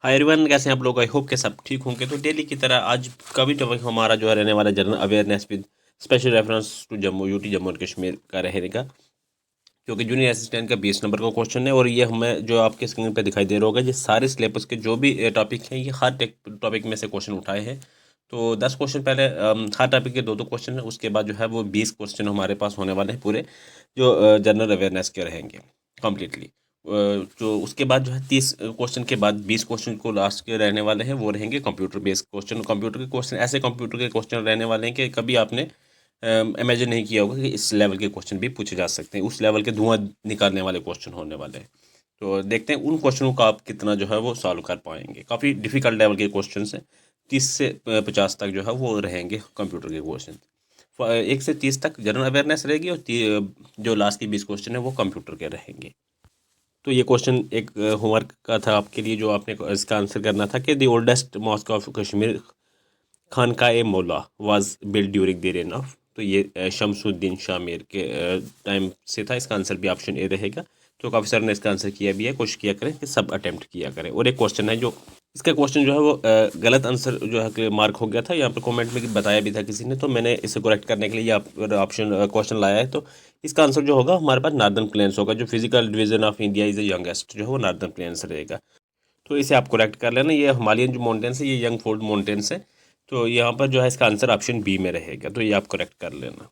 Hi everyone, कैसे हैं आप लोग। आई होप के सब ठीक होंगे। तो डेली की तरह आज का भी टॉपिक हमारा जो है रहने वाला general awareness with special reference to Jammu UT Jammu and Kashmir का रहेगा, क्योंकि जूनियर असिस्टेंट का 20 नंबर का क्वेश्चन है। और ये हमें जो आपके स्क्रीन पे दिखाई दे रहा होगा, ये सारे सिलेबस के जो भी टॉपिक हैं, ये हर टॉपिक में से क्वेश्चन उठाए हैं। तो 10 क्वेश्चन पहले हर टॉपिक के दो दो क्वेश्चन है, उसके बाद जो है वो 20 क्वेश्चन हमारे पास होने वाले हैं पूरे, जो जनरल अवेयरनेस के रहेंगे कम्प्लीटली। जो उसके बाद जो है 30 क्वेश्चन के बाद 20 क्वेश्चन को लास्ट के रहने वाले हैं, वो रहेंगे कंप्यूटर बेस्ड क्वेश्चन। कंप्यूटर के क्वेश्चन ऐसे कंप्यूटर के क्वेश्चन रहने वाले हैं कि कभी आपने इमेजिन नहीं किया होगा कि इस लेवल के क्वेश्चन भी पूछे जा सकते हैं। उस लेवल के धुआं निकालने वाले क्वेश्चन होने वाले हैं। तो देखते हैं उन क्वेश्चनों का आप कितना जो है वो सॉल्व कर पाएंगे। काफ़ी डिफिकल्ट लेवल के क्वेश्चन हैं। 30 से 50 तक जो है वो रहेंगे कंप्यूटर के क्वेश्चन। 1 से 30 तक जनरल अवेयरनेस रहेगी, और जो लास्ट के 20 क्वेश्चन है वो कंप्यूटर के रहेंगे। तो ये क्वेश्चन एक होमवर्क का था आपके लिए, जो आपने इसका आंसर करना था कि the oldest mosque of Kashmir Khanqah e Moula was build during the reign of. तो ये शमसुद्दीन शामिर के टाइम से था। इसका आंसर भी ऑप्शन ए रहेगा। तो काफ़ी सारे ने इसका आंसर किया भी है। कोशिश किया करें कि सब अटेम्प्ट किया करें। और एक क्वेश्चन है जो इसका क्वेश्चन जो है वो गलत आंसर जो है कि मार्क हो गया था, यहाँ पर कमेंट में बताया भी था किसी ने, तो मैंने इसे करेक्ट करने के लिए ऑप्शन क्वेश्चन लाया है। तो इसका आंसर जो होगा हमारे पास नार्दर्न प्लेन्स होगा। जो physical division of India is the youngest जो है वो नार्दर्न प्लेन्स रहेगा। तो इसे आप करेक्ट कर लेना। ये हिमालयन जो माउंटेन्स है, ये यंग फोल्ड माउंटेन्स है। तो यहाँ पर जो है इसका आंसर ऑप्शन बी में रहेगा। तो ये आप करेक्ट कर लेना।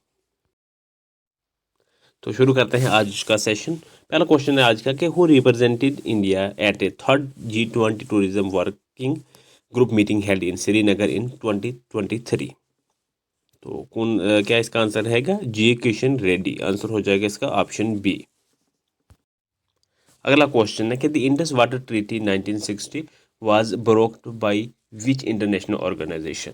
तो शुरू करते हैं आज का सेशन। पहला क्वेश्चन है आज का कि who represented India at a third G20 tourism working group meeting held in Srinagar in 2023। तो कौन क्या इसका आंसर रहेगा? जी किशन रेड्डी। आंसर हो जाएगा इसका ऑप्शन बी। अगला क्वेश्चन है कि the Indus water treaty 1960 was broked by which international organisation.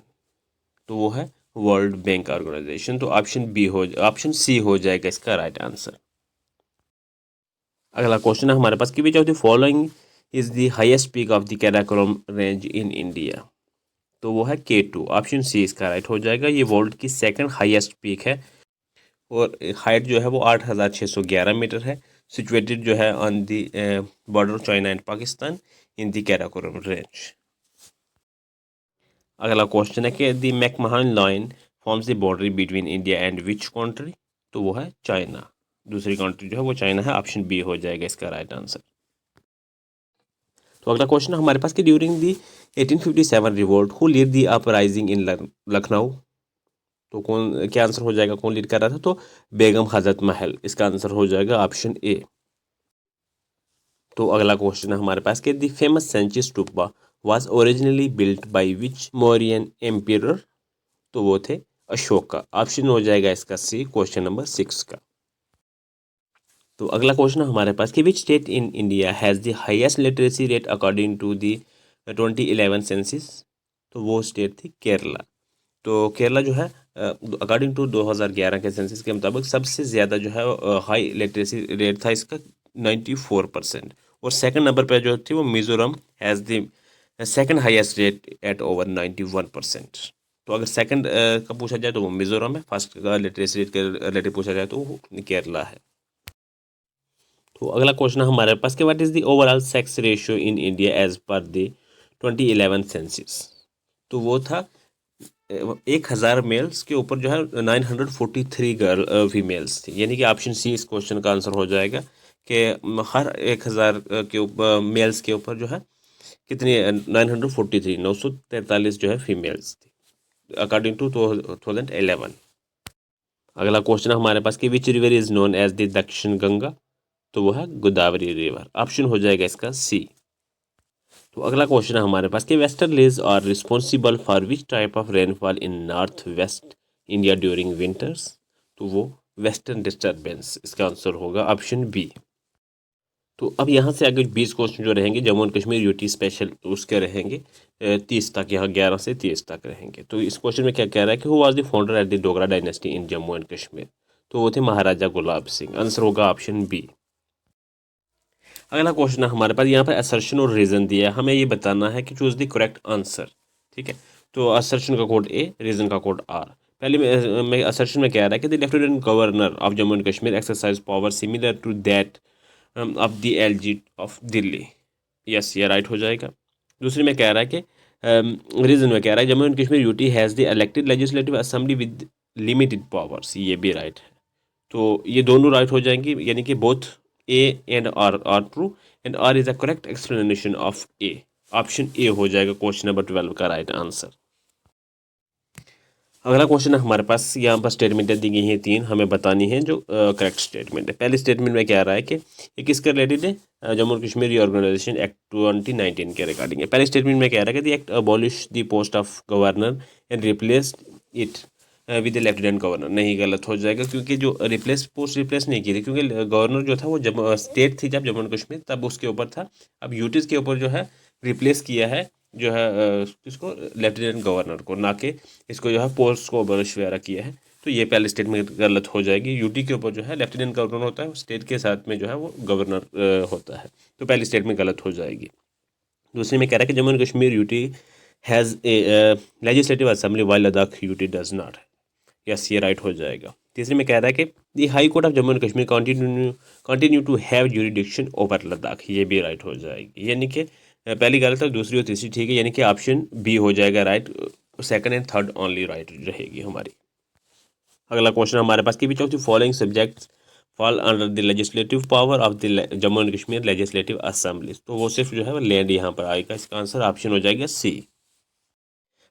तो वो है वर्ल्ड बैंक ऑर्गेनाइजेशन। तो ऑप्शन सी हो जाएगा इसका राइट आंसर। अगला क्वेश्चन है हमारे पास कि which of the following is the highest peak of the Karakoram range in India. तो वो है K2। ऑप्शन सी इसका राइट हो जाएगा। ये वर्ल्ड की सेकंड हाईएस्ट पीक है, और हाइट जो है वो 8,611 मीटर है। सिचुएटेड जो है on the border China and Pakistan in the Karakoram range. अगला क्वेश्चन है कि the McMahon line forms the boundary between India and which country. तो वो है चाइना। दूसरी कंट्री जो है वो चाइना है। ऑप्शन बी हो जाएगा इसका राइट आंसर। तो अगला क्वेश्चन हमारे पास कि during the 1857 revolt who lead the uprising इन लखनऊ। तो कौन क्या आंसर हो जाएगा? कौन लीड कर रहा था? तो बेगम हजरत महल। इसका आंसर हो जाएगा ऑप्शन ए। तो अगला क्वेश्चन है हमारे पास कि the famous Sanchi stupa was originally built by which Mauryan empire. तो वो थे अशोका। ऑप्शन हो जाएगा इसका सी, क्वेश्चन नंबर 6 का। तो अगला क्वेश्चन हमारे पास कि which state in India has the highest literacy rate according to the 2011 census. तो वो स्टेट थी केरला। तो केरला जो है अकॉर्डिंग टू 2011 के सेंसिस के मुताबिक सबसे ज़्यादा जो है हाई लिटरेसी रेट था इसका 94%। और सेकंड नंबर पर जो थी वो Mizoram has the second highest rate at over 91%। तो अगर सेकंड का पूछा जाए तो वो मिजोरम है। फर्स्ट का लिटरेसी रेट के रिलेटेड पूछा जाए तो वो केरला है। तो अगला क्वेश्चन हमारे पास कि what is the overall sex ratio in India as per the 2011 census. तो वो था 1,000 मेल्स के ऊपर जो है 943 गर्ल फीमेल्स थी। यानी कि ऑप्शन सी इस क्वेश्चन का आंसर हो जाएगा कि हर 1,000 के ऊपर मेल्स के ऊपर जो है कितनी 943 943 जो है फीमेल्स थी अकॉर्डिंग टू 2011। अगला क्वेश्चन हमारे पास कि which river is known as the Dakshin Ganga. तो वो है गोदावरी रिवर। ऑप्शन हो जाएगा इसका सी। तो अगला क्वेश्चन है हमारे पास कि westerlies are responsible for which type of rainfall in north west India during winters. तो वो वेस्टर्न डिस्टर्बेंस। इसका आंसर होगा ऑप्शन बी। तो अब यहाँ से आगे 20 क्वेश्चन जो रहेंगे Jammu and Kashmir UT special उसके रहेंगे 30 तक। यहाँ 11 से 30 तक रहेंगे। तो इस क्वेश्चन में क्या कह रहा है कि who was the founder at the Dogra dynasty in Jammu and Kashmir. तो वो थे महाराजा गुलाब सिंह। आंसर होगा ऑप्शन बी। अगला क्वेश्चन है हमारे पास यहाँ पर असर्शन और रीजन दिया है। हमें ये बताना है कि चूज द करेक्ट आंसर। ठीक है। तो असर्शन का कोड ए, रीजन का कोड आर। पहले में असर्शन में क्या आ रहा है कि the lieutenant governor of Jammu and Kashmir exercise power similar to that of the LG of Delhi. Yes, ये राइट हो जाएगा। दूसरी में कह रहा है कि रीजन में कह रहा है Jammu and Kashmir UT has the elected legislative assembly with limited powers, ये भी राइट है। तो ये दोनों राइट हो जाएंगी, यानी कि both A and R true and R is a correct explanation of A. Option A हो जाएगा क्वेश्चन नंबर 12 का राइट आंसर। अगला क्वेश्चन है हमारे पास, यहाँ पर स्टेटमेंटें दी गई हैं 3, हमें बतानी है जो करेक्ट स्टेटमेंट है। पहले स्टेटमेंट में कह रहा है कि ये किसके रिलेटेड है, Jammu and Kashmir reorganisation act 2019 के रिगार्डिंग है। पहले स्टेटमेंट में कह रहा है कि the act abolish the post of governor and replace it with lieutenant governor. नहीं, गलत हो जाएगा, क्योंकि जो पोस्ट रिप्लेस नहीं की थी, क्योंकि गवर्नर जो था वो जब स्टेट थी जब जम्मू एंड कश्मीर, तब उसके ऊपर था। अब यूटीज़ के ऊपर जो है रिप्लेस किया है जो है किसको, लेफ्टिनेंट गवर्नर को, ना कि इसको जो है पोस्ट को अबॉलिश वगैरह किया है। तो ये पहले स्टेटमेंट गलत हो जाएगी। यूटी के ऊपर जो है लेफ्टिनेंट गवर्नर होता है, स्टेट के साथ में जो है वो गवर्नर होता है, तो पहली स्टेटमेंट गलत हो जाएगी। दूसरी में कह रहा है कि Jammu and Kashmir UT has a legislative assembly while Ladakh UT does not. Yes, ये राइट हो जाएगा। तीसरे में कह रहा है कि the high court of Jammu and Kashmir continue to have jurisdiction over Ladakh. ये भी राइट हो जाएगी, यानी कि पहली गलत है, दूसरी और तीसरी ठीक है, यानी कि ऑप्शन बी हो जाएगा right. Second and third only right रहेगी हमारी। अगला क्वेश्चन हमारे पास कि which of the following subjects fall under the legislative power of the Jammu and Kashmir legislative assembly. तो वो सिर्फ जो है वो लैंड यहाँ पर आएगा, इसका आंसर ऑप्शन हो जाएगा सी।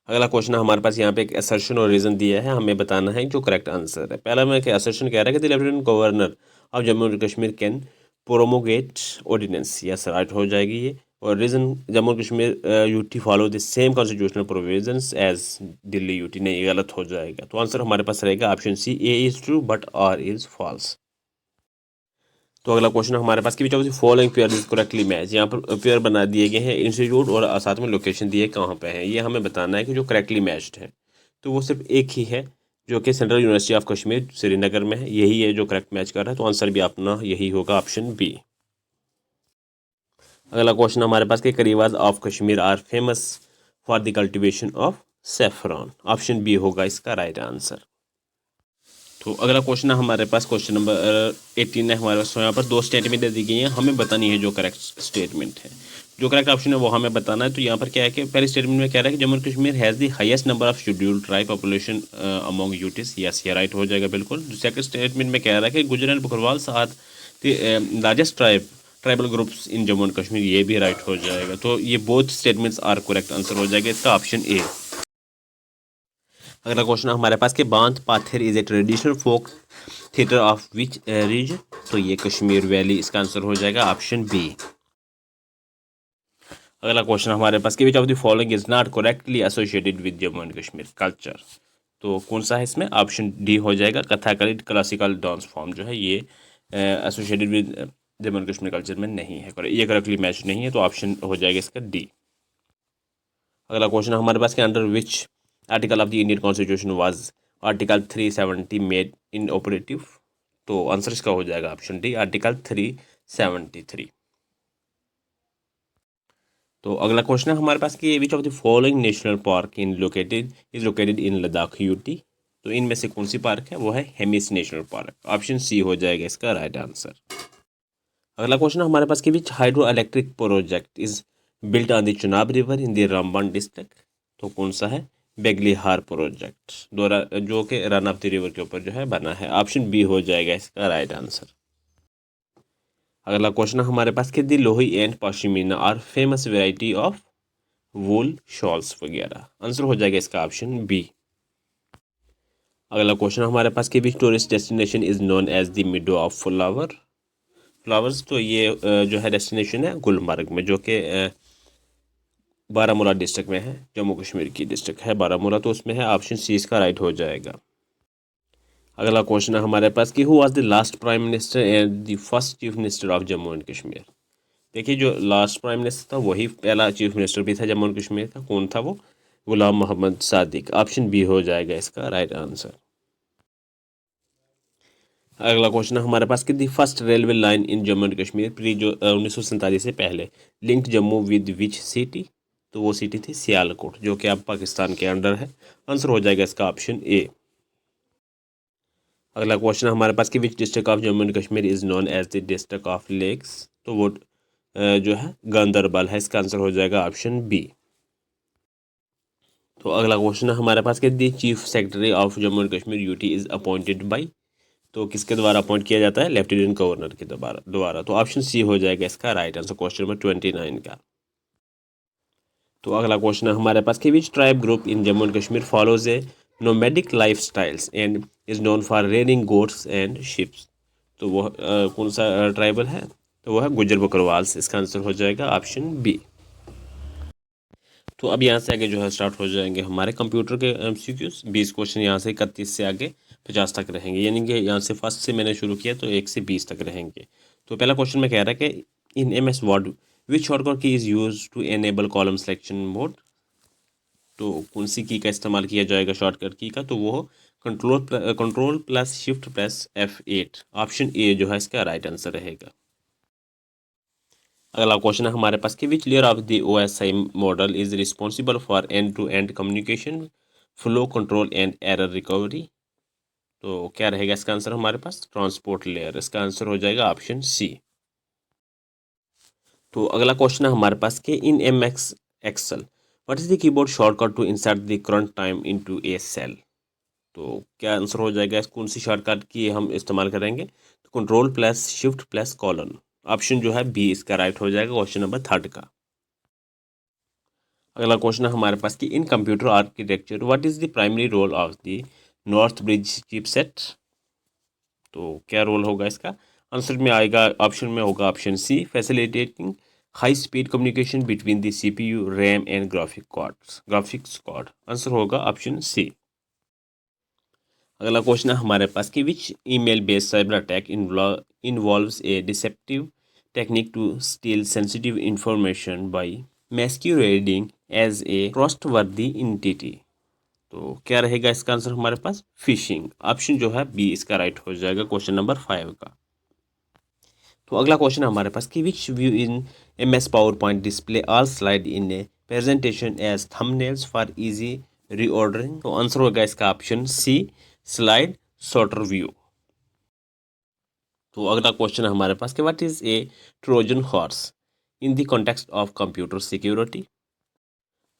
अगला क्वेश्चन हमारे पास यहाँ पे एक असर्शन और रीजन दिया है, हमें बताना है जो करेक्ट आंसर है। पहला में असर्शन कह रहा है कि the lieutenant governor of Jammu and Kashmir can promulgate ordinance. Yes, right हो जाएगी ये। और reason Jammu Kashmir UT follow the same constitutional provisions as Delhi UT. नहीं, गलत हो जाएगा। तो आंसर हमारे पास रहेगा option C, A is true but R is false. तो अगला क्वेश्चन हमारे पास कि which of the following pair is correctly match. यहाँ पर पेयर बना दिए गए हैं इंस्टीट्यूट और साथ में लोकेशन दिए कहाँ पे है, ये हमें बताना है कि जो करेक्टली मैच्ड है। तो वो सिर्फ एक ही है जो कि central university of Kashmir Srinagar में है, यही है जो करेक्ट मैच कर रहा है। तो आंसर भी अपना यही होगा, ऑप्शन बी। अगला क्वेश्चन हमारे पास कि karewas of Kashmir are famous for the cultivation of saffron. Option B होगा इसका राइट आंसर। तो अगला क्वेश्चन है हमारे पास, क्वेश्चन नंबर 18 है हमारे पास। यहाँ पर 2 स्टेटमेंट दी गई हैं, हमें बतानी है जो करेक्ट स्टेटमेंट है। जो करेक्ट ऑप्शन है वो हमें बताना है। तो यहाँ पर क्या है कि पहले स्टेटमेंट में कह रहा है कि Jammu and Kashmir has the highest number of scheduled tribe population among UTs. Yes, ये राइट हो जाएगा बिल्कुल। सेकंड स्टेटमेंट में कह रहा है कि गुजर एंड बकरवाल साथ the largest tribal groups in Jammu and Kashmir. ये भी राइट हो जाएगा। तो ये both statements are correct answer हो जाएगा इसका, ऑप्शन ए। अगला क्वेश्चन हमारे पास कि Bhand Pather is a traditional folk theatre of which region. तो ये कश्मीर वैली, इसका आंसर हो जाएगा ऑप्शन बी। अगला क्वेश्चन हमारे पास कि which of the following is not correctly associated with Jammu and Kashmir culture. तो कौन सा है इसमें, ऑप्शन डी हो जाएगा। कथाकली क्लासिकल डांस फॉर्म जो है ये associated with Jammu and Kashmir culture में नहीं है, ये करेक्टली मैच नहीं है, तो ऑप्शन हो जाएगा इसका डी। अगला क्वेश्चन हमारे पास के under which article of the Indian constitution was article 370 made in operative. तो आंसर इसका हो जाएगा ऑप्शन डी, आर्टिकल 373। तो अगला क्वेश्चन है हमारे पास कि which of the following national park is located in Ladakh UT. तो इनमें से कौन सी पार्क है, वो है Hemis national park. Option C हो जाएगा इसका राइट आंसर। अगला क्वेश्चन हमारे पास कि which hydro electric project is built on the Chenab river in the Ramban district. तो कौन सा है, बेगलीहार प्रोजेक्ट द्वारा जो कि रन ऑफ द रिवर के ऊपर जो है बना है। ऑप्शन बी हो जाएगा इसका राइट आंसर। अगला क्वेश्चन हमारे पास कि the lohi and pashmina are famous variety of wool shawls वगैरह। आंसर हो जाएगा इसका ऑप्शन बी। अगला क्वेश्चन हमारे पास कि which tourist destination is known as the meadow of flowers. तो ये जो है डेस्टिनेशन है गुलमर्ग में, जो कि बारामूला डिस्ट्रिक्ट में है, जम्मू कश्मीर की डिस्ट्रिक्ट है बारामूला, तो उसमें है, ऑप्शन सी इसका राइट हो जाएगा। अगला क्वेश्चन है हमारे पास कि who was the last prime minister and the first chief minister of Jammu and Kashmir. देखिए, जो लास्ट प्राइम मिनिस्टर था वही पहला चीफ मिनिस्टर भी था जम्मू एंड कश्मीर का। कौन था वो, गुलाम मोहम्मद सादिक। ऑप्शन बी हो जाएगा इसका राइट आंसर। अगला क्वेश्चन है हमारे पास कि the first railway line in Jammu and Kashmir pre जो 1947 से पहले link Jammu with which city. तो वो सिटी थी सियालकोट, जो कि अब पाकिस्तान के अंडर है। आंसर हो जाएगा इसका ऑप्शन ए। अगला क्वेश्चन हमारे पास कि which district of Jammu and Kashmir is known as the district of lakes. तो वो जो है गांदरबल है। इसका आंसर हो जाएगा ऑप्शन बी। तो अगला क्वेश्चन है हमारे पास कि the chief secretary of Jammu and Kashmir UT is appointed by, तो किसके द्वारा अपॉइंट किया जाता है? लेफ्टिनेंट गवर्नर के द्वारा। तो ऑप्शन सी हो जाएगा इसका राइट आंसर क्वेश्चन नंबर 29 का। तो अगला क्वेश्चन है हमारे पास कि which tribe group in Jammu and Kashmir follows A nomadic life styles and is known for rearing goats and ships. तो वह कौन सा ट्राइबल है? तो वह है गुज्जर बकरवाल्स। इसका आंसर हो जाएगा ऑप्शन बी। तो अब यहाँ से आगे जो है स्टार्ट हो जाएंगे हमारे कंप्यूटर के एमसीक्यूज। 20 क्वेश्चन यहाँ से 31 से आगे 50 तक रहेंगे, यानी कि यहाँ से फर्स्ट से मैंने शुरू किया तो 1 से 20 तक रहेंगे। तो पहला क्वेश्चन में कह रहा है कि in MS word which shortcut key is use to enable column selection mode. तो कौन सी की का इस्तेमाल किया जाएगा शॉर्टकट की का? तो वो control plus shift plus F8। Option A जो है इसका राइट आंसर रहेगा। अगला क्वेश्चन है हमारे पास कि which layer of the OSI model is responsible for end to end communication, flow control and error recovery. तो क्या रहेगा इसका आंसर हमारे पास? Transport layer. इसका आंसर हो जाएगा ऑप्शन सी। तो अगला क्वेश्चन है हमारे पास कि in MS Excel what is the keyboard shortcut to insert the current time into a cell. तो क्या आंसर हो जाएगा? कौन सी शॉर्टकट की हम इस्तेमाल करेंगे? तो control plus shift plus colon. Option जो है बी इसका राइट हो जाएगा क्वेश्चन नंबर 3 का। अगला क्वेश्चन है हमारे पास कि in computer architecture what is the primary role of the north bridge chipset. तो क्या रोल होगा इसका? आंसर में आएगा, ऑप्शन में होगा option C facilitating high speed communication between the CPU RAM and graphics card. Answer होगा ऑप्शन सी। अगला क्वेश्चन है हमारे पास कि which email based cyber attack involves a deceptive technique to steal sensitive information by masquerading as a trustworthy entity. तो क्या रहेगा इसका आंसर हमारे पास? फिशिंग। ऑप्शन जो है बी इसका राइट हो जाएगा क्वेश्चन नंबर 5 का। तो अगला क्वेश्चन हमारे पास कि which view in MS PowerPoint display all slide in a presentation as thumbnails for easy reordering. तो आंसर होगा इसका option C slide sorter view. तो अगला क्वेश्चन हमारे पास कि what is a Trojan horse in the context of computer security.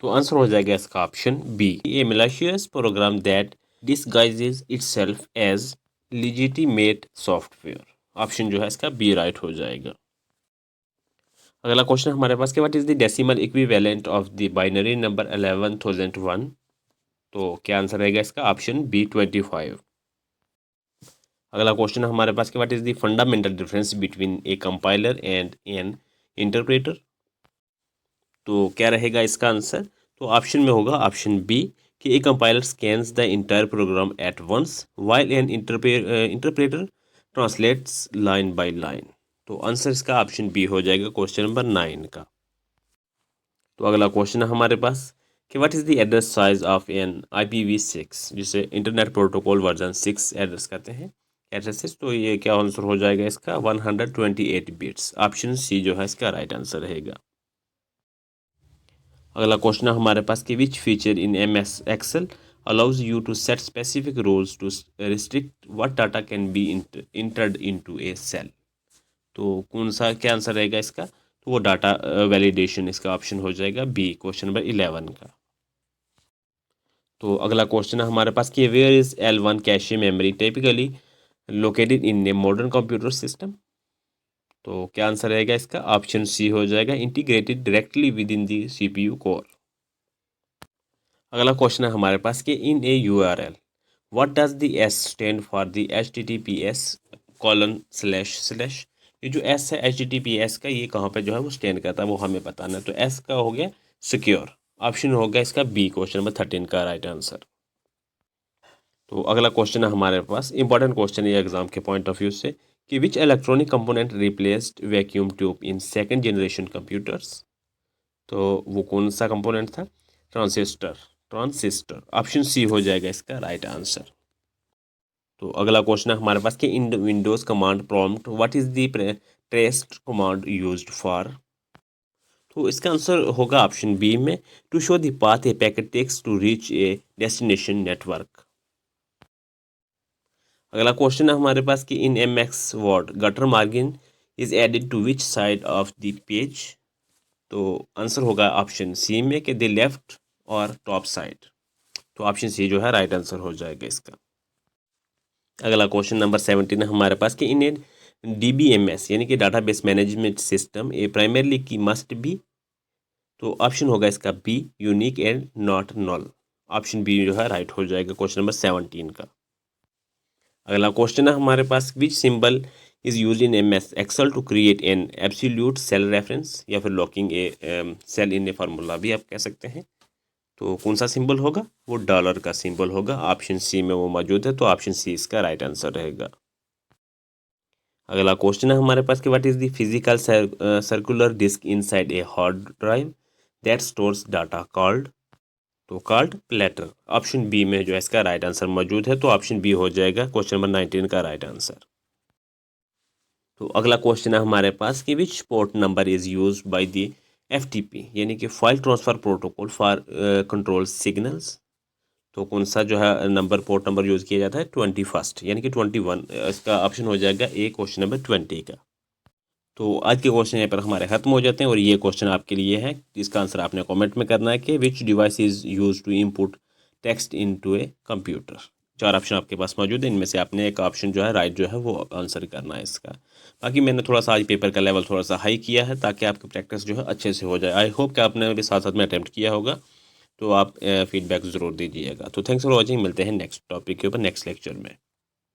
तो answer हो जाएगा इसका option B a malicious program that disguises itself as legitimate software. Option जो है इसका बी राइट हो जाएगा। अगला क्वेश्चन हमारे पास कि what is the decimal equivalent of the binary number 11001। तो क्या आंसर रहेगा इसका? Option B 25। अगला क्वेश्चन हमारे पास कि what is the fundamental difference between a compiler and an interpreter. तो क्या रहेगा इसका आंसर? तो ऑप्शन में होगा ऑप्शन बी कि a compiler scans the entire program at once while an interpreter translates line by line. तो आंसर इसका ऑप्शन बी हो जाएगा क्वेश्चन नंबर 9 का। तो अगला क्वेश्चन है हमारे पास कि what is the address size of an IPv6 जिसे इंटरनेट प्रोटोकॉल वर्जन 6 एड्रेस कहते हैं एड्रेसेस। तो ये क्या आंसर हो जाएगा इसका? 128 बिट्स। ऑप्शन सी जो है इसका राइट आंसर रहेगा। अगला क्वेश्चन है हमारे पास कि which feature in MS Excel allows you to set specific rules to restrict what data can be entered into a cell. तो कौन सा क्या आंसर रहेगा इसका? तो वो डाटा वैलिडेशन इसका ऑप्शन हो जाएगा बी क्वेश्चन नंबर 11 का। तो अगला क्वेश्चन है हमारे पास कि where is L1 cache memory typically located in a modern computer system. तो क्या आंसर रहेगा इसका? ऑप्शन सी हो जाएगा integrated directly within the CPU core. अगला क्वेश्चन है हमारे पास कि in a URL what does the S stand for the HTTPS:// ये जो S है HTTPS का, ये कहाँ पे जो है वो स्टैंड करता है वो हमें बताना है। तो S का हो गया सिक्योर। ऑप्शन होगा इसका बी क्वेश्चन नंबर 13 का राइट आंसर। तो अगला क्वेश्चन है हमारे पास इंपॉर्टेंट क्वेश्चन है एग्जाम के पॉइंट ऑफ व्यू से कि विच electronic component replaced vacuum tube in second generation computers. तो वो कौन सा कंपोनेंट था? ट्रांसिस्टर। ऑप्शन सी हो जाएगा इसका राइट आंसर। तो अगला क्वेश्चन है हमारे पास कि in Windows command prompt what is the tracert command used for. तो इसका आंसर होगा ऑप्शन बी में to show the path a packet takes to reach a destination network. अगला क्वेश्चन है हमारे पास कि in MS Word gutter margin is added to which side of the page. तो आंसर होगा ऑप्शन सी में कि द लेफ्ट और टॉप साइड। तो ऑप्शन सी जो है राइट आंसर हो जाएगा इसका। अगला क्वेश्चन नंबर 17 है हमारे पास कि इन ए DBMS यानी कि database management system a primarily key must be. तो ऑप्शन होगा इसका B unique and not null. Option B जो है राइट हो जाएगा क्वेश्चन नंबर 17 का। अगला क्वेश्चन है हमारे पास which symbol is use in MS Excel to create an absolute cell reference या फिर locking a cell in a formula भी आप कह सकते हैं। तो कौन सा सिंबल होगा, वो डॉलर का सिंबल होगा। ऑप्शन सी में वो मौजूद है, तो ऑप्शन सी इसका राइट आंसर रहेगा। अगला क्वेश्चन है हमारे पास कि what is the physical circular disk inside a hard drive that stores data called. तो कॉल्ड प्लेटर। ऑप्शन बी में जो है इसका राइट आंसर मौजूद है, तो ऑप्शन बी हो जाएगा क्वेश्चन नंबर 19 का राइट आंसर। तो अगला क्वेश्चन है हमारे पास कि विच port number is use by the FTP यानी कि file transfer protocol for control signals. तो कौन सा जो है पोर्ट नंबर यूज़ किया जाता है 21 यानी कि 21। इसका ऑप्शन हो जाएगा ए क्वेश्चन नंबर 20 का। तो आज के क्वेश्चन यहाँ पर हमारे खत्म हो जाते हैं और ये क्वेश्चन आपके लिए है। इसका आंसर आपने कमेंट में करना है कि which device is use to input text into a computer. 4 option आपके पास मौजूद है, इनमें से आपने एक ऑप्शन जो है राइट जो है वो आंसर करना है इसका। बाकी मैंने थोड़ा सा आज पेपर का लेवल थोड़ा सा हाई किया है ताकि आपकी प्रैक्टिस जो है अच्छे से हो जाए। आई होप कि आपने भी साथ साथ में अटैम्प्ट किया होगा, तो आप फीडबैक ज़रूर दीजिएगा। तो थैंक्स फॉर वॉचिंग, मिलते हैं नेक्स्ट टॉपिक के ऊपर नेक्स्ट लेक्चर में।